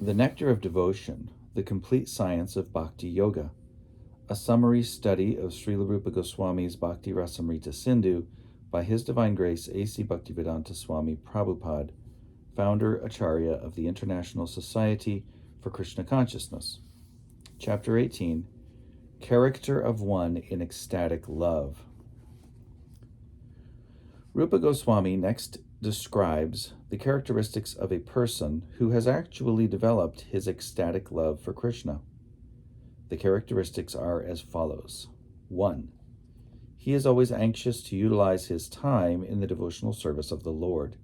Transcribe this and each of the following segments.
The Nectar of Devotion, the complete science of Bhakti Yoga, a summary study of Srila Rupa Goswami's Bhakti Rasamrita Sindhu by His Divine Grace A.C. Bhaktivedanta Swami Prabhupada, founder Acharya of the International Society for Krishna Consciousness. Chapter 18, Character of One in Ecstatic Love. Rupa Goswami next describes the characteristics of a person who has actually developed his ecstatic love for Krishna. The characteristics are as follows. 1. He is always anxious to utilize his time in the devotional service of the Lord.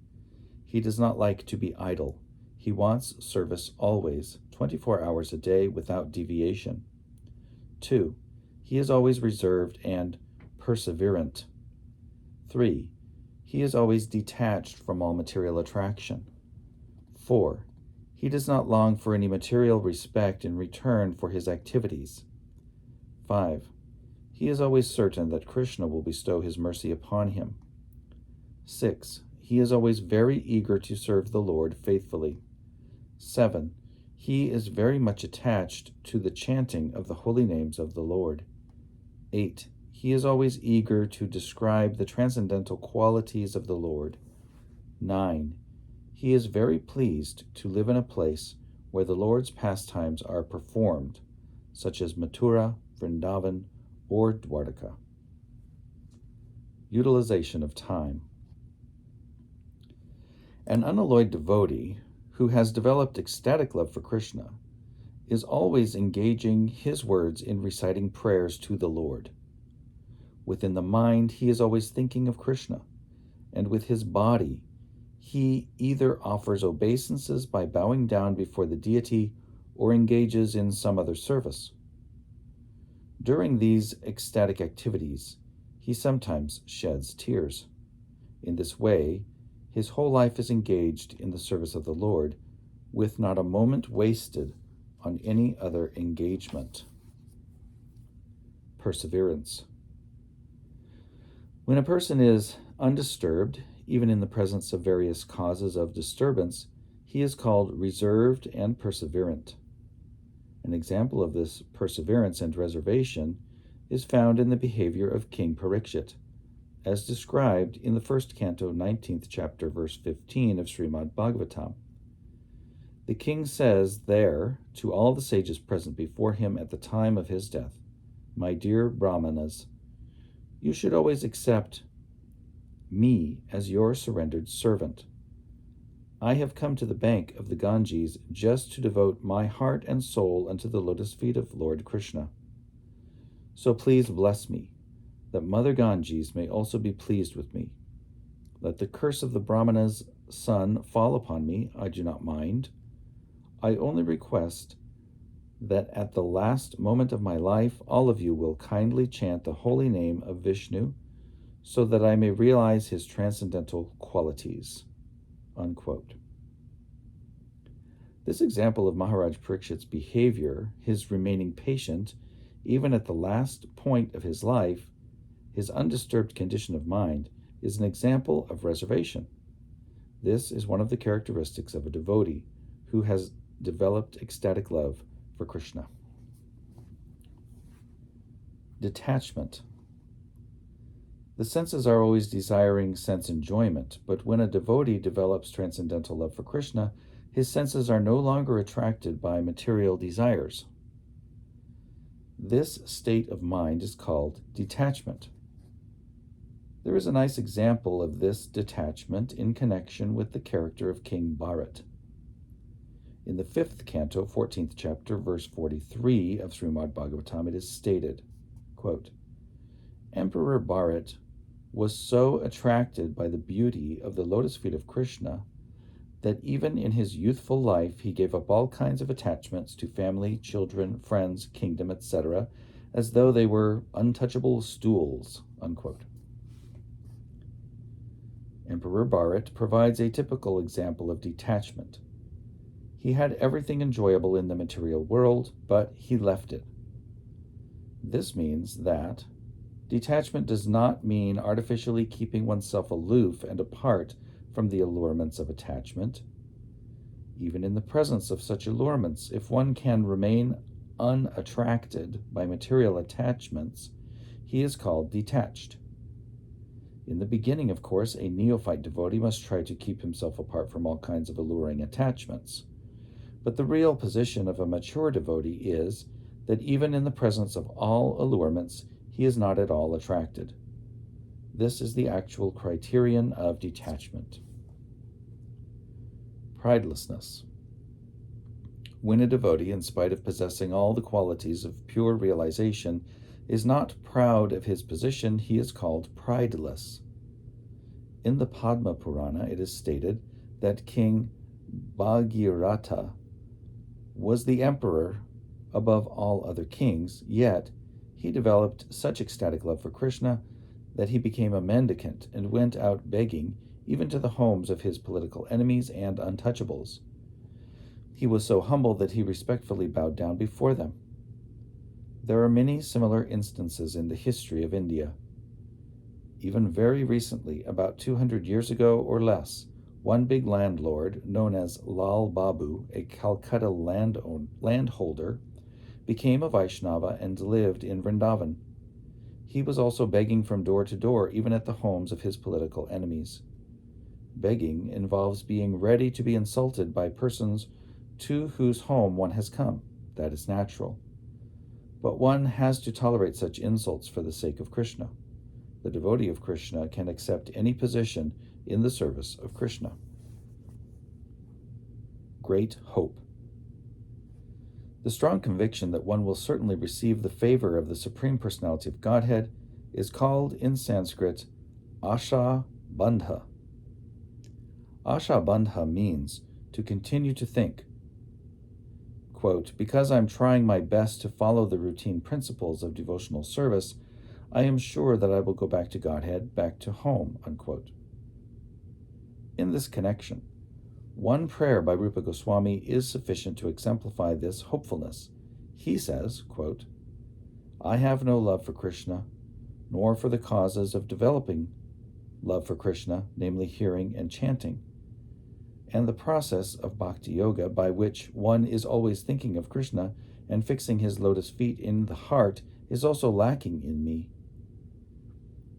He does not like to be idle. He wants service always, 24 hours a day without deviation. 2. He is always reserved and perseverant. 3. He is always detached from all material attraction. 4. He does not long for any material respect in return for his activities. 5. He is always certain that Krishna will bestow his mercy upon him. 6. He is always very eager to serve the Lord faithfully. 7. He is very much attached to the chanting of the holy names of the Lord. 8. He is always eager to describe the transcendental qualities of the Lord. 9. He is very pleased to live in a place where the Lord's pastimes are performed, such as Mathura, Vrindavan, or Dwarka. Utilization of time. An unalloyed devotee who has developed ecstatic love for Krishna is always engaging his words in reciting prayers to the Lord. Within the mind, he is always thinking of Krishna, and with his body, he either offers obeisances by bowing down before the deity or engages in some other service. During these ecstatic activities, he sometimes sheds tears. In this way, his whole life is engaged in the service of the Lord, with not a moment wasted on any other engagement. Perseverance. When a person is undisturbed, even in the presence of various causes of disturbance, he is called reserved and perseverant. An example of this perseverance and reservation is found in the behavior of King Parikshit, as described in the first canto, 19th chapter, verse 15 of Srimad Bhagavatam. The king says there to all the sages present before him at the time of his death, "My dear Brahmanas, you should always accept me as your surrendered servant. I have come to the bank of the Ganges just to devote my heart and soul unto the lotus feet of Lord Krishna. So please bless me, that Mother Ganges may also be pleased with me. Let the curse of the Brahmana's son fall upon me, I do not mind. I only request that at the last moment of my life, all of you will kindly chant the holy name of Vishnu, so that I may realize his transcendental qualities." Unquote. This example of Maharaj Parikshit's behavior, his remaining patient, even at the last point of his life, his undisturbed condition of mind, is an example of reservation. This is one of the characteristics of a devotee who has developed ecstatic love for Krishna. Detachment. The senses are always desiring sense enjoyment, but when a devotee develops transcendental love for Krishna, his senses are no longer attracted by material desires. This state of mind is called detachment. There is a nice example of this detachment in connection with the character of King Bharat. In the 5th canto, 14th chapter, verse 43 of Srimad Bhagavatam, it is stated, quote, "Emperor Bharat was so attracted by the beauty of the lotus feet of Krishna that even in his youthful life he gave up all kinds of attachments to family, children, friends, kingdom, etc., as though they were untouchable stools." Unquote. Emperor Bharat provides a typical example of detachment. He had everything enjoyable in the material world, but he left it. This means that detachment does not mean artificially keeping oneself aloof and apart from the allurements of attachment. Even in the presence of such allurements, if one can remain unattracted by material attachments, he is called detached. In the beginning, of course, a neophyte devotee must try to keep himself apart from all kinds of alluring attachments. But the real position of a mature devotee is that even in the presence of all allurements, he is not at all attracted. This is the actual criterion of detachment. Pridelessness. When a devotee, in spite of possessing all the qualities of pure realization, is not proud of his position, he is called prideless. In the Padma Purana, it is stated that King Bhagirath was the emperor above all other kings, yet he developed such ecstatic love for Krishna that he became a mendicant and went out begging even to the homes of his political enemies and untouchables. He was so humble that he respectfully bowed down before them. There are many similar instances in the history of India. Even very recently, about 200 years ago or less, one big landlord, known as Lal Babu, a Calcutta landholder, became a Vaishnava and lived in Vrindavan. He was also begging from door to door, even at the homes of his political enemies. Begging involves being ready to be insulted by persons to whose home one has come. That is natural. But one has to tolerate such insults for the sake of Krishna. The devotee of Krishna can accept any position in the service of Krishna. Great hope. The strong conviction that one will certainly receive the favor of the Supreme Personality of Godhead is called in Sanskrit Asha Bandha. Asha Bandha means to continue to think. Quote, because I'm trying my best to follow the routine principles of devotional service, I am sure that I will go back to Godhead, back to home, unquote. In this connection, one prayer by Rupa Goswami is sufficient to exemplify this hopefulness. He says, quote, I have no love for Krishna, nor for the causes of developing love for Krishna, namely hearing and chanting. And the process of bhakti yoga, by which one is always thinking of Krishna and fixing his lotus feet in the heart, is also lacking in me.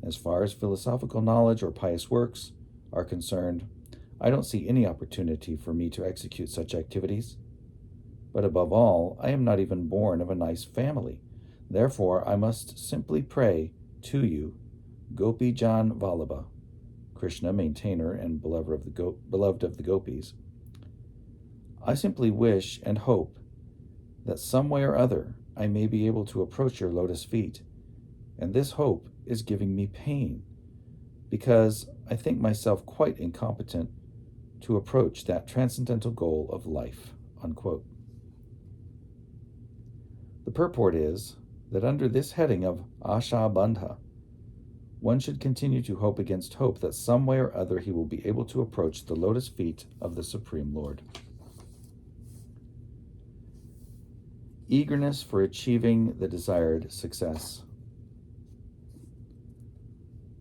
As far as philosophical knowledge or pious works are concerned, I don't see any opportunity for me to execute such activities. But above all, I am not even born of a nice family. Therefore, I must simply pray to you, Gopi Jan Vallabha, Krishna, maintainer and beloved of the gopis. I simply wish and hope that some way or other I may be able to approach your lotus feet, and this hope is giving me pain, because I think myself quite incompetent to approach that transcendental goal of life, unquote. The purport is that under this heading of Asha Bandha, one should continue to hope against hope that some way or other he will be able to approach the lotus feet of the Supreme Lord. Eagerness for achieving the desired success.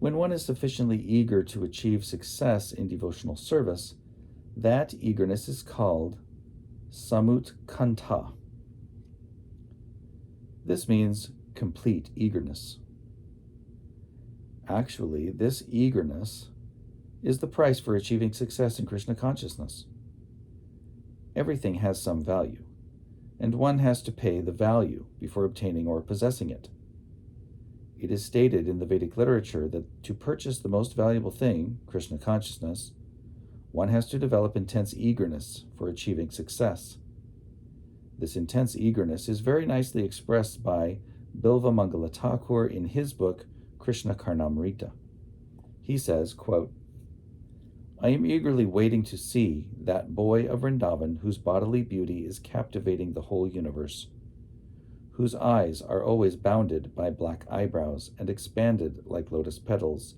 When one is sufficiently eager to achieve success in devotional service, that eagerness is called samutkanta. This means complete eagerness. Actually, this eagerness is the price for achieving success in Krishna consciousness. Everything has some value, and one has to pay the value before obtaining or possessing it. It is stated in the Vedic literature that to purchase the most valuable thing, Krishna consciousness, one has to develop intense eagerness for achieving success. This intense eagerness is very nicely expressed by Bilva Mangala Thakur in his book, Krishna Karnamrita. He says, quote, I am eagerly waiting to see that boy of Vrindavan whose bodily beauty is captivating the whole universe, whose eyes are always bounded by black eyebrows and expanded like lotus petals,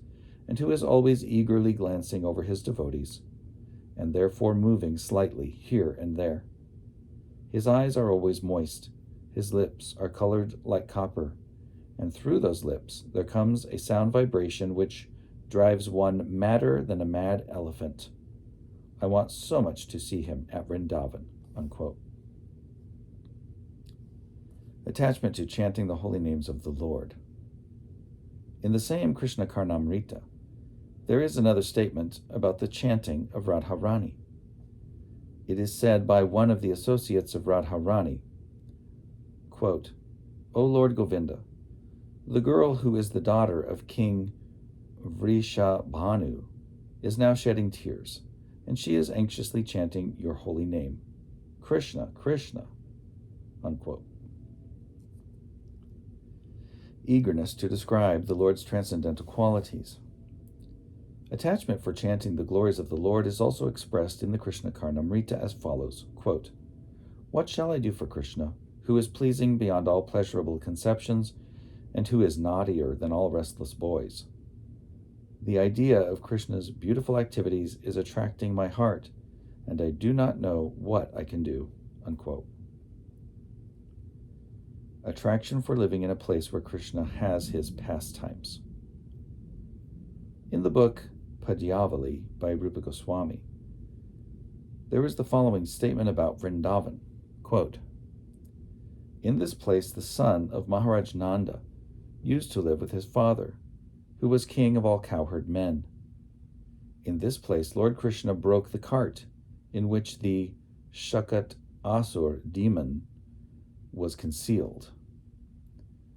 and who is always eagerly glancing over his devotees, and therefore moving slightly here and there. His eyes are always moist, his lips are colored like copper, and through those lips there comes a sound vibration which drives one madder than a mad elephant. I want so much to see him at Vrindavan, unquote. Attachment to chanting the holy names of the Lord. In the same Krishna Karnamrita, there is another statement about the chanting of Radharani. It is said by one of the associates of Radharani, quote, O Lord Govinda, the girl who is the daughter of King Vrishabhanu is now shedding tears, and she is anxiously chanting your holy name, Krishna, Krishna, unquote. Eagerness to describe the Lord's transcendental qualities. Attachment for chanting the glories of the Lord is also expressed in the Krishna Karnamrita as follows, quote, What shall I do for Krishna, who is pleasing beyond all pleasurable conceptions, and who is naughtier than all restless boys? The idea of Krishna's beautiful activities is attracting my heart, and I do not know what I can do, unquote. Attraction for living in a place where Krishna has his pastimes. In the book Padyavali by Rupa Goswami, there is the following statement about Vrindavan, quote, In this place the son of Maharaj Nanda used to live with his father, who was king of all cowherd men. In this place Lord Krishna broke the cart in which the Shakat Asur demon was concealed.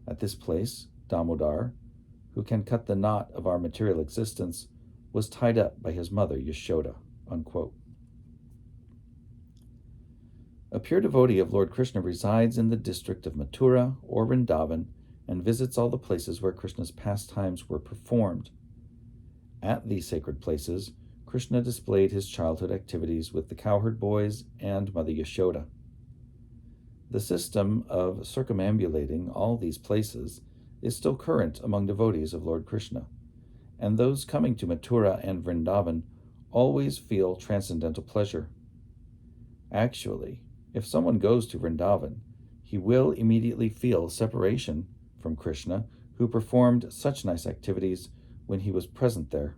At this place, Damodar, who can cut the knot of our material existence, was tied up by his mother Yashoda, unquote. A pure devotee of Lord Krishna resides in the district of Mathura or Vrindavan and visits all the places where Krishna's pastimes were performed. At these sacred places, Krishna displayed his childhood activities with the cowherd boys and Mother Yashoda. The system of circumambulating all these places is still current among devotees of Lord Krishna, and those coming to Mathura and Vrindavan always feel transcendental pleasure. Actually, if someone goes to Vrindavan, he will immediately feel separation from Krishna, who performed such nice activities when he was present there.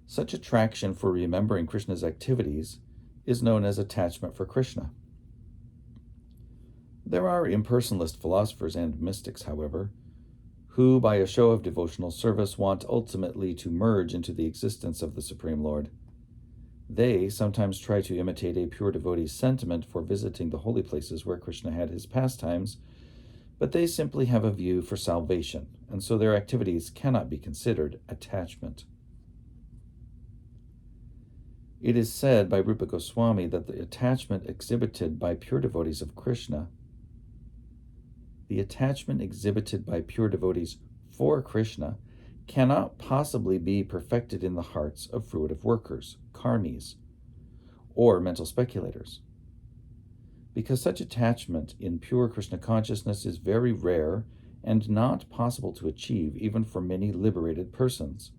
Such attraction for remembering Krishna's activities is known as attachment for Krishna. There are impersonalist philosophers and mystics, however, who, by a show of devotional service, want ultimately to merge into the existence of the Supreme Lord. They sometimes try to imitate a pure devotee's sentiment for visiting the holy places where Krishna had his pastimes, but they simply have a view for salvation, and so their activities cannot be considered attachment. It is said by Rupa Goswami that the attachment exhibited by pure devotees of Krishna, for Krishna, cannot possibly be perfected in the hearts of fruitive workers, karmis, or mental speculators. Because such attachment in pure Krishna consciousness is very rare and not possible to achieve even for many liberated persons.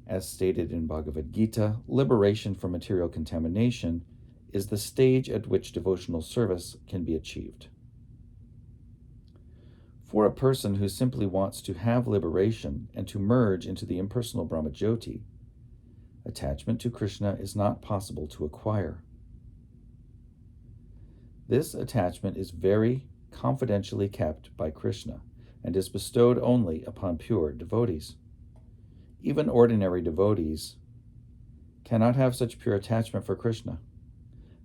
As stated in Bhagavad Gita, liberation from material contamination is the stage at which devotional service can be achieved. For a person who simply wants to have liberation and to merge into the impersonal Brahmajyoti, attachment to Krishna is not possible to acquire. This attachment is very confidentially kept by Krishna and is bestowed only upon pure devotees. Even ordinary devotees cannot have such pure attachment for Krishna.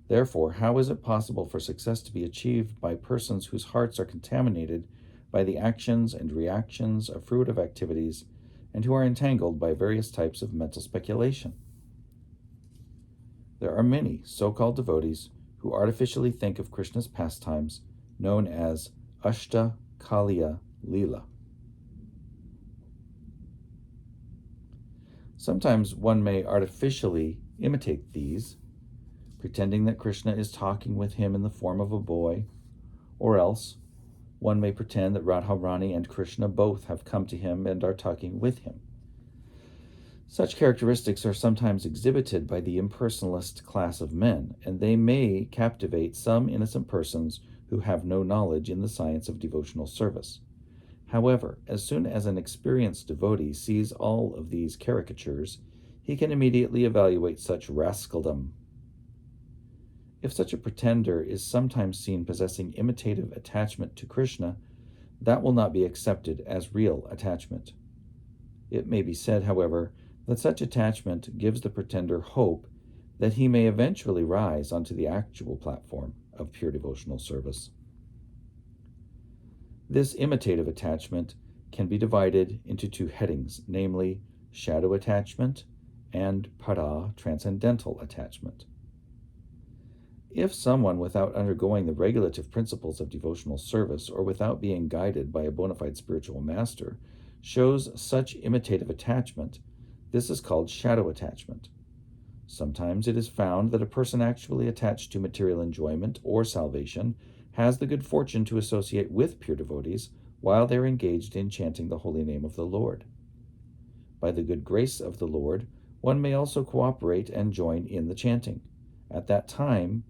Therefore, how is it possible for success to be achieved by persons whose hearts are contaminated by the actions and reactions of fruitive activities and who are entangled by various types of mental speculation? There are many so-called devotees who artificially think of Krishna's pastimes, known as Ashta Kaliya Leela. Sometimes one may artificially imitate these, pretending that Krishna is talking with him in the form of a boy, or else one may pretend that Radharani and Krishna both have come to him and are talking with him. Such characteristics are sometimes exhibited by the impersonalist class of men, and they may captivate some innocent persons who have no knowledge in the science of devotional service. However, as soon as an experienced devotee sees all of these caricatures, he can immediately evaluate such rascaldom. If such a pretender is sometimes seen possessing imitative attachment to Krishna, that will not be accepted as real attachment. It may be said, however, that such attachment gives the pretender hope that he may eventually rise onto the actual platform of pure devotional service. This imitative attachment can be divided into two headings, namely shadow attachment and para, transcendental attachment. If someone, without undergoing the regulative principles of devotional service or without being guided by a bona fide spiritual master, shows such imitative attachment, this is called shadow attachment. Sometimes it is found that a person actually attached to material enjoyment or salvation has the good fortune to associate with pure devotees while they are engaged in chanting the holy name of the Lord. By the good grace of the Lord, one may also cooperate and join in the chanting. At that time,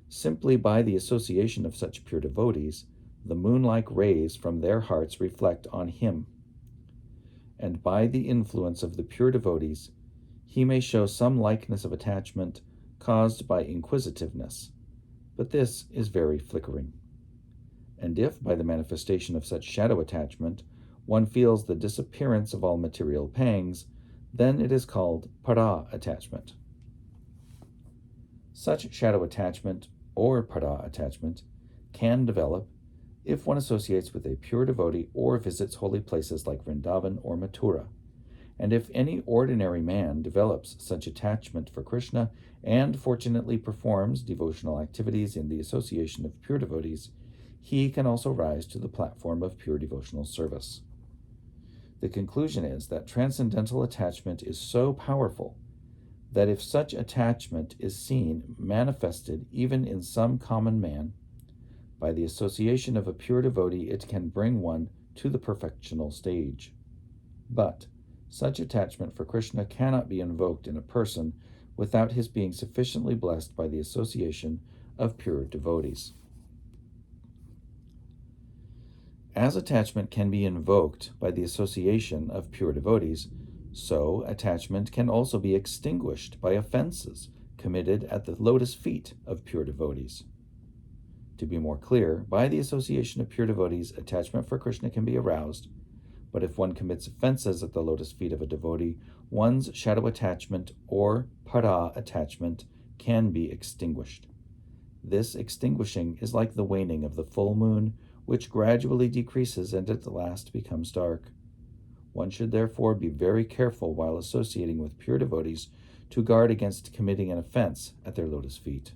simply by the association of such pure devotees, the moon-like rays from their hearts reflect on him. And by the influence of the pure devotees, he may show some likeness of attachment caused by inquisitiveness, but this is very flickering. And if, by the manifestation of such shadow attachment, one feels the disappearance of all material pangs, then it is called para attachment. Such shadow attachment, or para attachment, can develop if one associates with a pure devotee or visits holy places like Vrindavan or Mathura. And if any ordinary man develops such attachment for Krishna and fortunately performs devotional activities in the association of pure devotees, he can also rise to the platform of pure devotional service. The conclusion is that transcendental attachment is so powerful that if such attachment is seen manifested even in some common man, by the association of a pure devotee it can bring one to the perfectional stage. But such attachment for Krishna cannot be invoked in a person without his being sufficiently blessed by the association of pure devotees. As attachment can be invoked by the association of pure devotees, so attachment can also be extinguished by offenses committed at the lotus feet of pure devotees. To be more clear, by the association of pure devotees, attachment for Krishna can be aroused, but if one commits offenses at the lotus feet of a devotee, one's shadow attachment or para attachment can be extinguished. This extinguishing is like the waning of the full moon, which gradually decreases and at the last becomes dark. One should therefore be very careful while associating with pure devotees to guard against committing an offense at their lotus feet.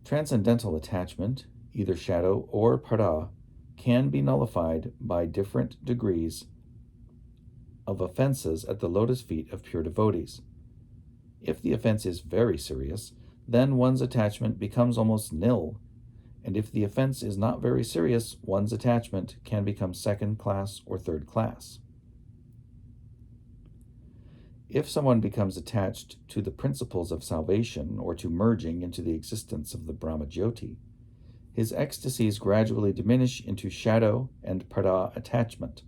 Transcendental attachment, either shadow or para, can be nullified by different degrees of offenses at the lotus feet of pure devotees. If the offense is very serious, then one's attachment becomes almost nil, and if the offense is not very serious, one's attachment can become second class or third class. If someone becomes attached to the principles of salvation or to merging into the existence of the Brahma Jyoti, his ecstasies gradually diminish into shadow and para attachment,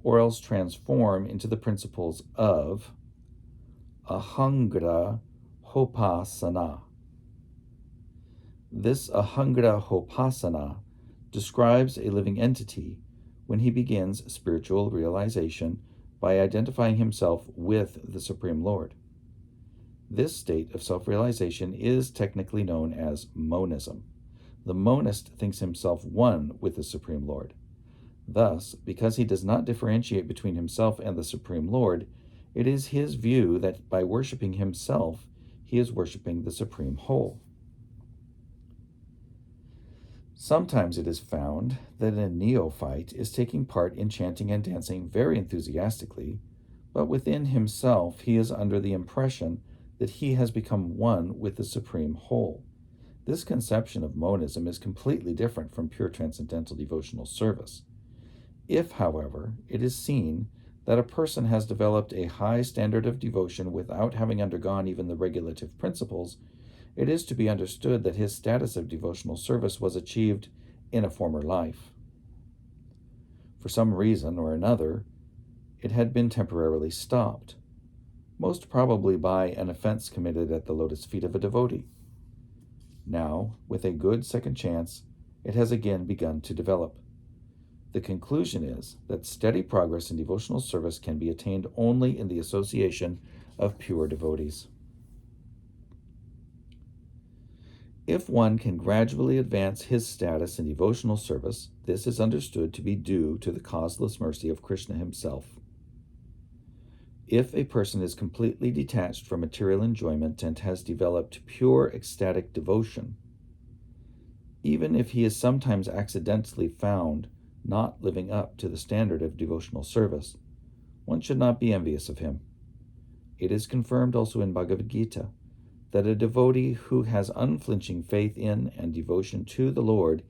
or else transform into the principles of ahangra hopasana. This ahangra hopasana describes a living entity when he begins spiritual realization by identifying himself with the Supreme Lord. This state of self-realization is technically known as monism. The monist thinks himself one with the Supreme Lord. Thus, because he does not differentiate between himself and the Supreme Lord, it is his view that by worshiping himself, he is worshiping the Supreme Whole. Sometimes it is found that a neophyte is taking part in chanting and dancing very enthusiastically, but within himself he is under the impression that he has become one with the Supreme Whole. This conception of monism is completely different from pure transcendental devotional service. If, however, it is seen that a person has developed a high standard of devotion without having undergone even the regulative principles, it is to be understood that his status of devotional service was achieved in a former life. For some reason or another, it had been temporarily stopped, most probably by an offense committed at the lotus feet of a devotee. Now, with a good second chance, it has again begun to develop. The conclusion is that steady progress in devotional service can be attained only in the association of pure devotees. If one can gradually advance his status in devotional service, this is understood to be due to the causeless mercy of Krishna himself. If a person is completely detached from material enjoyment and has developed pure ecstatic devotion, even if he is sometimes accidentally found not living up to the standard of devotional service, one should not be envious of him. It is confirmed also in Bhagavad Gita that a devotee who has unflinching faith in and devotion to the Lord,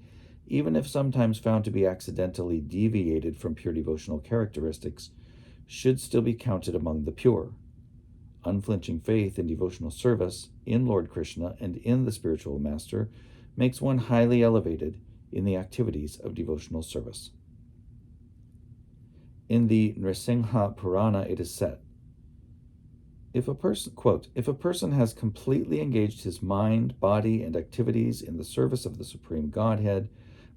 even if sometimes found to be accidentally deviated from pure devotional characteristics, should still be counted among the pure. Unflinching faith in devotional service in Lord Krishna and in the spiritual master makes one highly elevated in the activities of devotional service. In the Nrsimha Purana it is said, if a person, quote, if a person has completely engaged his mind, body, and activities in the service of the Supreme Godhead,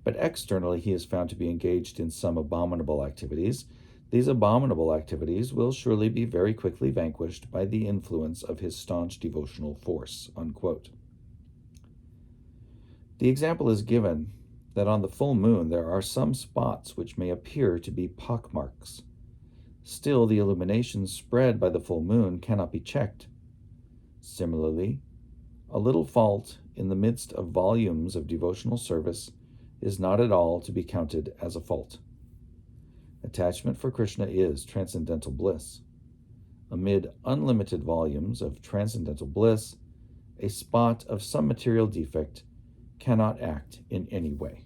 but externally he is found to be engaged in some abominable activities, these abominable activities will surely be very quickly vanquished by the influence of his staunch devotional force, unquote. The example is given that on the full moon there are some spots which may appear to be pockmarks. Still, the illumination spread by the full moon cannot be checked. Similarly, a little fault in the midst of volumes of devotional service is not at all to be counted as a fault. Attachment for Krishna is transcendental bliss. Amid unlimited volumes of transcendental bliss, a spot of some material defect cannot act in any way.